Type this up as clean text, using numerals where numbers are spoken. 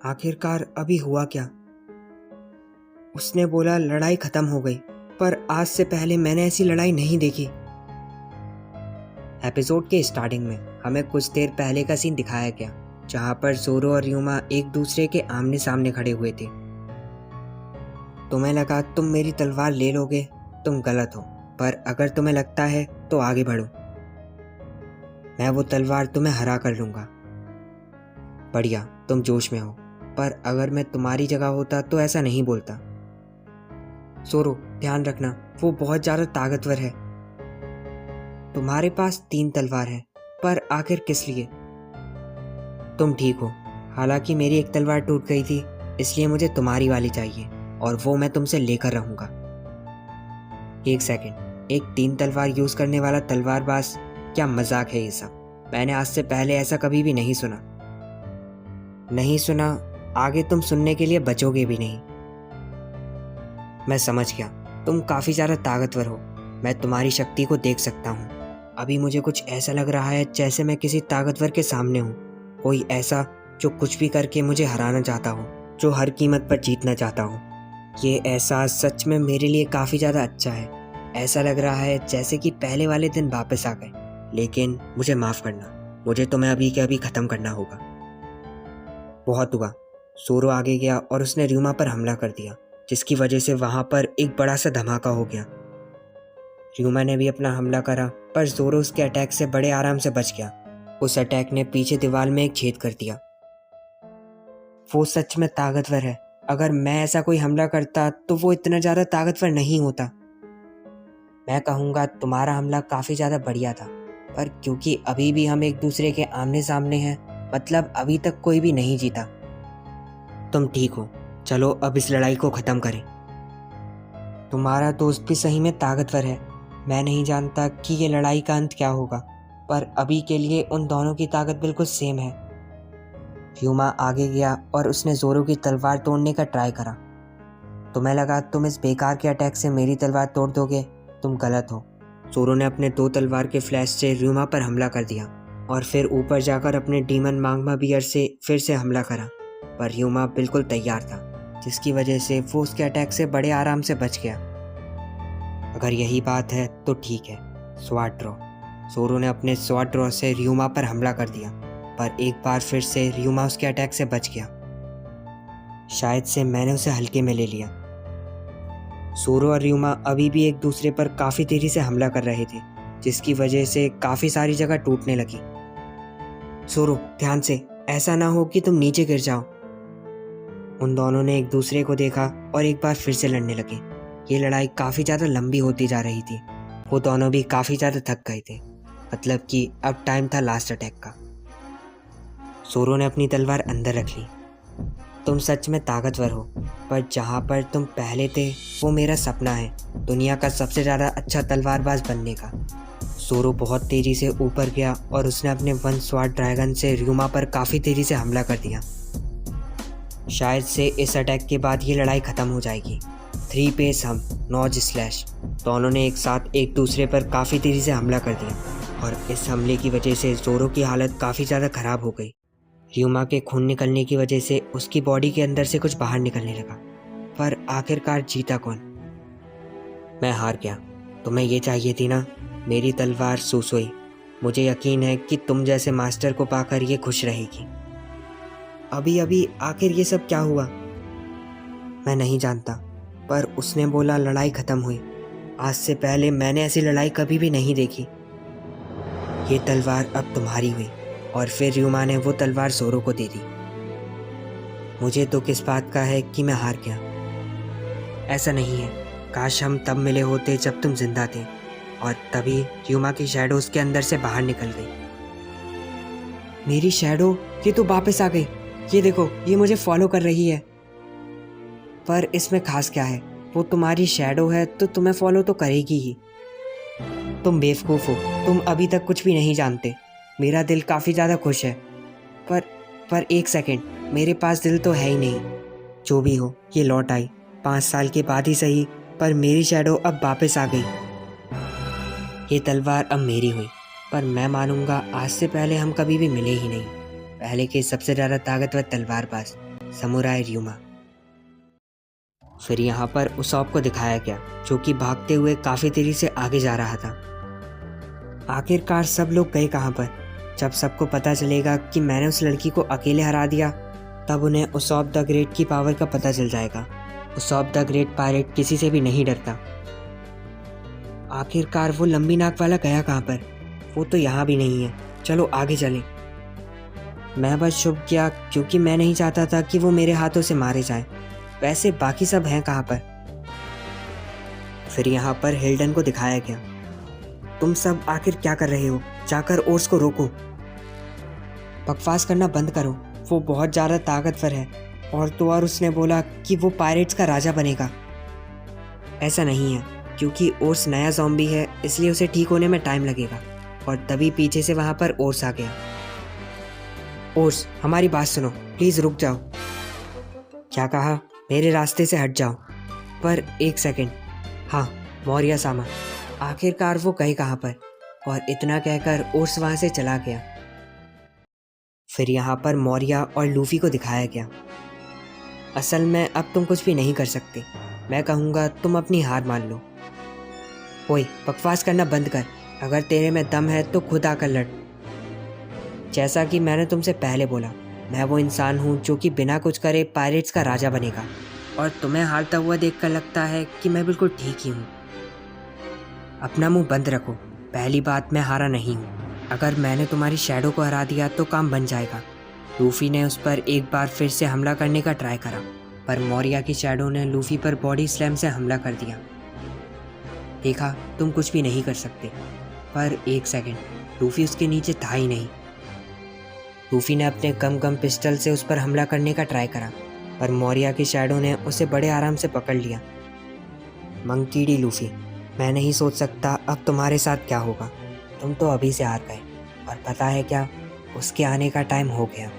आखिरकार अभी हुआ क्या? उसने बोला लड़ाई खत्म हो गई, पर आज से पहले मैंने ऐसी लड़ाई नहीं देखी। एपिसोड के स्टार्टिंग में हमें कुछ देर पहले का सीन दिखाया गया, जहां पर ज़ोरो और र्यूमा एक दूसरे के आमने सामने खड़े हुए थे। तुम्हें लगा तुम मेरी तलवार ले लोगे, तुम गलत हो। पर अगर तुम्हें लगता है तो आगे बढ़ो, मैं वो तलवार तुम्हें हरा कर लूँगा। बढ़िया, तुम जोश में हो, पर अगर मैं तुम्हारी जगह होता तो ऐसा नहीं बोलता। ज़ोरो, ध्यान रखना, वो बहुत ज़्यादा ताकतवर है। तुम्हारे पास 3 तलवार है, पर आखिर किस लिए? तुम ठीक हो, हालांकि मेरी एक तलवार टूट गई थी, इसलिए मुझे तुम्हारी वाली चाहिए और वो मैं तुमसे लेकर रहूँगा। एक सेकंड, एक 3 तलवार यूज़ करने वाला तलवारबाज? क्या मजाक है ये सब? मैंने आज से पहले ऐसा कभी भी नहीं सुना। नहीं सुना? आगे तुम सुनने के लिए बचोगे भी नहीं। मैं समझ गया, तुम काफ़ी ज़्यादा ताकतवर हो, मैं तुम्हारी शक्ति को देख सकता हूँ। अभी मुझे कुछ ऐसा लग रहा है जैसे मैं किसी ताकतवर के सामने हूँ, कोई ऐसा जो कुछ भी करके मुझे हराना चाहता हो, जो हर कीमत पर जीतना चाहता हो। ये एहसास सच में मेरे लिए काफ़ी ज़्यादा अच्छा है। ऐसा लग रहा है जैसे कि पहले वाले दिन वापस आ गए। लेकिन मुझे माफ़ करना, मुझे तुम्हें अभी के अभी ख़त्म करना होगा। बहुत हुआ। ज़ोरो आगे गया और उसने र्यूमा पर हमला कर दिया, जिसकी वजह से वहाँ पर एक बड़ा सा धमाका हो गया। र्यूमा ने भी अपना हमला करा, पर ज़ोरो उसके अटैक से बड़े आराम से बच गया। उस अटैक ने पीछे दीवार में एक छेद कर दिया। वो सच में ताकतवर है। अगर मैं ऐसा कोई हमला करता तो वो इतना ज़्यादा ताकतवर नहीं होता। मैं कहूँगा तुम्हारा हमला काफ़ी ज़्यादा बढ़िया था, पर क्योंकि अभी भी हम एक दूसरे के आमने सामने हैं, मतलब अभी तक कोई भी नहीं जीता। तुम ठीक हो, चलो अब इस लड़ाई को ख़त्म करें। तुम्हारा दोस्त भी सही में ताकतवर है। मैं नहीं जानता कि ये लड़ाई का अंत क्या होगा, पर अभी के लिए उन दोनों की ताकत बिल्कुल सेम है। र्यूमा आगे गया और उसने ज़ोरो की तलवार तोड़ने का ट्राई करा। तुम्हें लगा तुम इस बेकार के अटैक से मेरी तलवार तोड़ दोगे, तुम गलत हो। ज़ोरो ने अपने 2 तलवार के फ्लैश से र्यूमा पर हमला कर दिया और फिर ऊपर जाकर अपने डीमन मांगमा बियर से फिर से हमला करा, पर र्यूमा बिल्कुल तैयार था, जिसकी वजह से वो उसके अटैक से बड़े आराम से बच गया। अगर यही बात है तो ठीक है। Sword draw. ज़ोरो ने अपने स्वॉर्ड ड्रॉ से र्यूमा पर हमला कर दिया, पर एक बार फिर से र्यूमा उसके अटैक से बच गया। शायद से मैंने उसे हल्के में ले लिया। ज़ोरो और र्यूमा अभी भी एक दूसरे पर काफ़ी तेज़ी से हमला कर रहे थे, जिसकी वजह से काफ़ी सारी जगह टूटने लगी। ज़ोरो, ध्यान से, ऐसा ना हो कि तुम नीचे गिर जाओ। उन दोनों ने एक दूसरे को देखा और एक बार फिर से लड़ने लगे। ये लड़ाई काफ़ी ज़्यादा लंबी होती जा रही थी। वो दोनों भी काफ़ी ज़्यादा थक गए थे, मतलब कि अब टाइम था लास्ट अटैक का। ज़ोरो ने अपनी तलवार अंदर रख ली। तुम सच में ताकतवर हो, पर जहाँ पर तुम पहले थे वो मेरा सपना है, दुनिया का सबसे ज़्यादा अच्छा तलवारबाज बनने का। ज़ोरो बहुत तेज़ी से ऊपर गया और उसने अपने 1 स्वॉर्ड ड्रैगन से र्यूमा पर काफ़ी तेज़ी से हमला कर दिया। शायद से इस अटैक के बाद ये लड़ाई ख़त्म हो जाएगी। 3 पेस हम, नॉज स्लैश। दोनों ने एक साथ एक दूसरे पर काफ़ी तेज़ी से हमला कर दिया और इस हमले की वजह से ज़ोरो की हालत काफ़ी ज़्यादा ख़राब हो गई। र्यूमा के खून निकलने की वजह से उसकी बॉडी के अंदर से कुछ बाहर निकलने लगा। पर आखिरकार जीता कौन? मैं हार गया। तुम्हें ये चाहिए थी ना, मेरी तलवार सुसोई। मुझे यकीन है कि तुम जैसे मास्टर को पाकर ये खुश रहेगी। अभी अभी आखिर ये सब क्या हुआ? मैं नहीं जानता, पर उसने बोला लड़ाई ख़त्म हुई। आज से पहले मैंने ऐसी लड़ाई कभी भी नहीं देखी। ये तलवार अब तुम्हारी हुई। और फिर र्यूमा ने वो तलवार ज़ोरो को दे दी। मुझे तो किस बात का है कि मैं हार गया। ऐसा नहीं है, काश हम तब मिले होते जब तुम जिंदा थे। और तभी र्यूमा की शैडो उसके अंदर से बाहर निकल गई। मेरी शैडो? ये तो वापस आ गई। ये देखो, ये मुझे फॉलो कर रही है। पर इसमें खास क्या है? वो तुम्हारी शैडो है तो तुम्हें फॉलो तो करेगी ही। तुम बेवकूफ़ हो, तुम अभी तक कुछ भी नहीं जानते। मेरा दिल काफ़ी ज़्यादा खुश है, पर एक सेकंड, मेरे पास दिल तो है ही नहीं। जो भी हो, ये लौट आई, 5 साल के बाद ही सही, पर मेरी शैडो अब वापस आ गई। ये तलवार अब मेरी हुई, पर मैं मानूंगा आज से पहले हम कभी भी मिले ही नहीं। पहले के सबसे ज़्यादा ताकतवर तलवारबाज। समुराई र्यूमा। फिर यहाँ पर उसॉप को दिखाया गया जो कि भागते हुए काफ़ी देरी से आगे जा रहा था। आखिरकार सब लोग गए कहाँ पर? जब सबको पता चलेगा कि मैंने उस लड़की को अकेले हरा दिया, तब उन्हें उसॉप द ग्रेट की पावर का पता चल जाएगा। उसॉप द ग्रेट पायरेट किसी से भी नहीं डरता। आखिरकार वो लंबी नाक वाला गया कहाँ पर? वो तो यहाँ भी नहीं है। चलो आगे चलें। मैं बस चुप गया क्योंकि मैं नहीं चाहता था कि वो मेरे हाथों से मारे जाए। वैसे बाकी सब हैं कहाँ पर? फिर यहाँ पर हिल्डन को दिखाया गया। तुम सब आखिर क्या कर रहे हो? जाकर ओर्स को रोको। बकवास करना बंद करो, वो बहुत ज़्यादा ताकतवर है। और तो और उसने बोला कि वो पायरेट्स का राजा बनेगा। ऐसा नहीं है, क्योंकि ओर्स नया ज़ॉम्बी है, इसलिए उसे ठीक होने में टाइम लगेगा। और तभी पीछे से वहाँ पर ओर्स आ गया। ओर्स, हमारी बात सुनो, प्लीज़ रुक जाओ। क्या कहा? मेरे रास्ते से हट जाओ। पर एक सेकंड। हाँ, मौर्य सामा। आखिरकार वो गए कहाँ पर? और इतना कहकर ओर्स वहाँ से चला गया। फिर यहाँ पर मौर्य और लूफी को दिखाया गया। असल में अब तुम कुछ भी नहीं कर सकते। मैं कहूँगा तुम अपनी हार मान लो। ओए, बकवास करना बंद कर। अगर तेरे में दम है तो खुद आकर लड़। जैसा कि मैंने तुमसे पहले बोला, मैं वो इंसान हूँ जो कि बिना कुछ करे पायरेट्स का राजा बनेगा। और तुम्हें हारता हुआ देखकर लगता है कि मैं बिल्कुल ठीक ही हूँ। अपना मुंह बंद रखो। पहली बात, मैं हारा नहीं हूँ। अगर मैंने तुम्हारी शैडो को हरा दिया तो काम बन जाएगा। लूफी ने उस पर एक बार फिर से हमला करने का ट्राई करा, पर मौर्य की शैडो ने लूफी पर बॉडी स्लैम से हमला कर दिया। देखा, तुम कुछ भी नहीं कर सकते। पर एक सेकंड, लूफी उसके नीचे था ही नहीं। लूफी ने अपने कम पिस्टल से उस पर हमला करने का ट्राई करा, पर मौर्य की शैडो ने उसे बड़े आराम से पकड़ लिया। मंकी डी लूफी, मैं नहीं सोच सकता अब तुम्हारे साथ क्या होगा। तुम तो अभी से हार गए, और पता है क्या, उसके आने का टाइम हो गया।